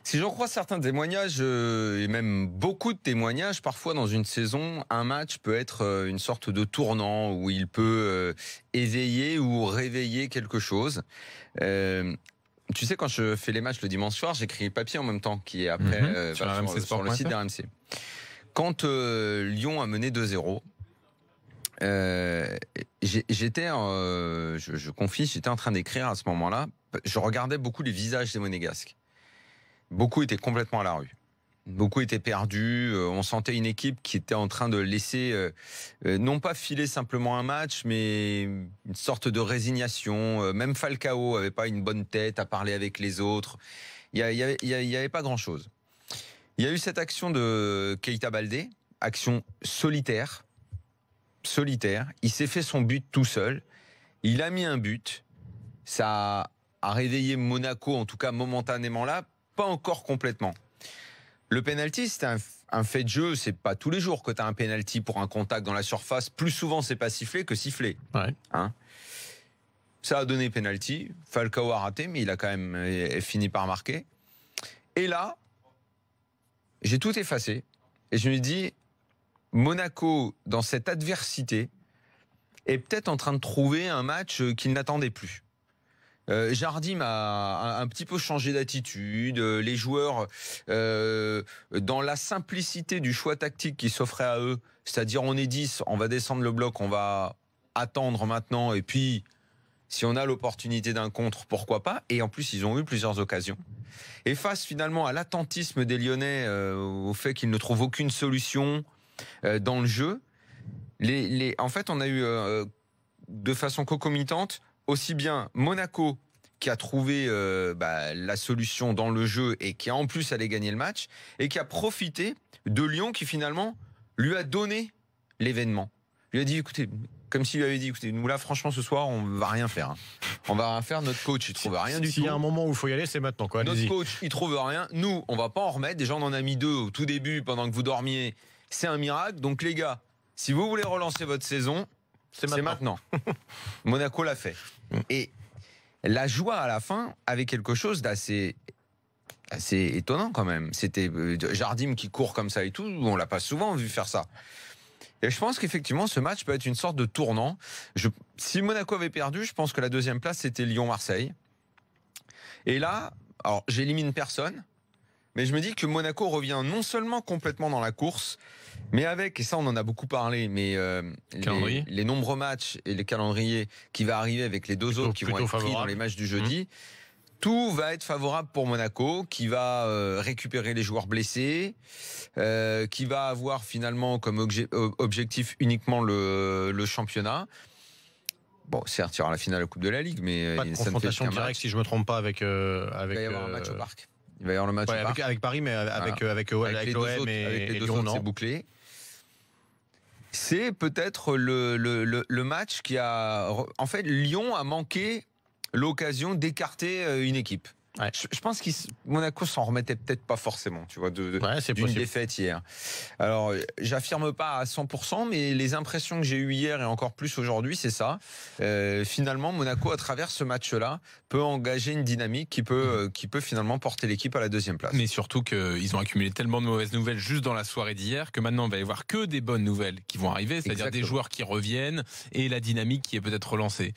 Si j'en crois certains témoignages, et même beaucoup de témoignages, parfois dans une saison, un match peut être une sorte de tournant où il peut éveiller ou réveiller quelque chose. Euh, Tu sais, quand je fais les matchs le dimanche soir, j'écris le papier en même temps, qui est après sur le site d'RMC. Quand Lyon a mené 2-0, j'étais, je confie, j'étais en train d'écrire à ce moment-là. Je regardais beaucoup les visages des Monégasques. Beaucoup étaient complètement à la rue. Beaucoup étaient perdus. On sentait une équipe qui était en train de laisser, non pas filer simplement un match, mais une sorte de résignation. Même Falcao avait pas une bonne tête à parler avec les autres. Il y avait pas grand-chose. Il y a eu cette action de Keita Baldé, action solitaire. Il s'est fait son but tout seul. Il a mis un but. Ça a réveillé Monaco, en tout cas momentanément là, pas encore complètement. Le penalty, c'est un fait de jeu. C'est pas tous les jours que tu as un penalty pour un contact dans la surface. Plus souvent, c'est pas sifflé que sifflé. Ouais. Hein, ça a donné penalty. Falcao a raté, mais il a quand même fini par marquer. Et là, j'ai tout effacé. Et je me dis, Monaco, dans cette adversité, est peut-être en train de trouver un match qu'il n'attendait plus. Jardim a un petit peu changé d'attitude. Les joueurs, dans la simplicité du choix tactique qui s'offrait à eux, c'est-à-dire on est 10, on va descendre le bloc, on va attendre maintenant, et puis si on a l'opportunité d'un contre, pourquoi pas. Et en plus, ils ont eu plusieurs occasions. Et face finalement à l'attentisme des Lyonnais, au fait qu'ils ne trouvent aucune solution dans le jeu, en fait, on a eu de façon concomitante aussi bien Monaco qui a trouvé la solution dans le jeu et qui a en plus allé gagner le match, et qui a profité de Lyon qui finalement lui a donné l'événement. Lui a dit, écoutez, comme s'il lui avait dit, écoutez, nous là franchement ce soir on va rien faire. On va rien faire, notre coach il trouve rien du tout. S'il y a un moment où il faut y aller, c'est maintenant, quoi. Notre coach il trouve rien, nous on va pas en remettre, déjà on en a mis 2 au tout début pendant que vous dormiez, c'est un miracle, donc les gars, si vous voulez relancer votre saison, c'est maintenant. Monaco l'a fait. Et la joie à la fin avait quelque chose d'assez étonnant quand même. C'était Jardim qui court comme ça et tout, on l'a pas souvent vu faire ça. Et je pense qu'effectivement ce match peut être une sorte de tournant. Si Monaco avait perdu, je pense que la deuxième place c'était Lyon-Marseille. Et là, alors j'élimine personne, mais je me dis que Monaco revient non seulement complètement dans la course, mais avec, et ça on en a beaucoup parlé, mais les nombreux matchs et les calendriers qui va arriver avec les deux autres qui vont être pris dans les matchs du jeudi, tout va être favorable pour Monaco, qui va récupérer les joueurs blessés, qui va avoir finalement comme objectif uniquement le championnat. Bon, certes, il y aura la finale de la Coupe de la Ligue, mais pas de confrontation directe, si je me trompe pas, avec. Il va y avoir un match au Parc. Il va y avoir le match avec Paris, mais avec l'OM et Lyon, non. C'est bouclé. C'est peut-être le match qui a... En fait, Lyon a manqué l'occasion d'écarter une équipe. Ouais. Je pense que Monaco s'en remettait peut-être pas forcément, tu vois, d'une défaite hier. Alors, j'affirme pas à 100%, mais les impressions que j'ai eues hier et encore plus aujourd'hui, c'est ça. Finalement, Monaco, à travers ce match-là, peut engager une dynamique qui peut finalement porter l'équipe à la deuxième place. Mais surtout qu'ils ont accumulé tellement de mauvaises nouvelles juste dans la soirée d'hier que maintenant, on va y avoir que des bonnes nouvelles qui vont arriver, c'est-à-dire des joueurs qui reviennent et la dynamique qui est peut-être relancée.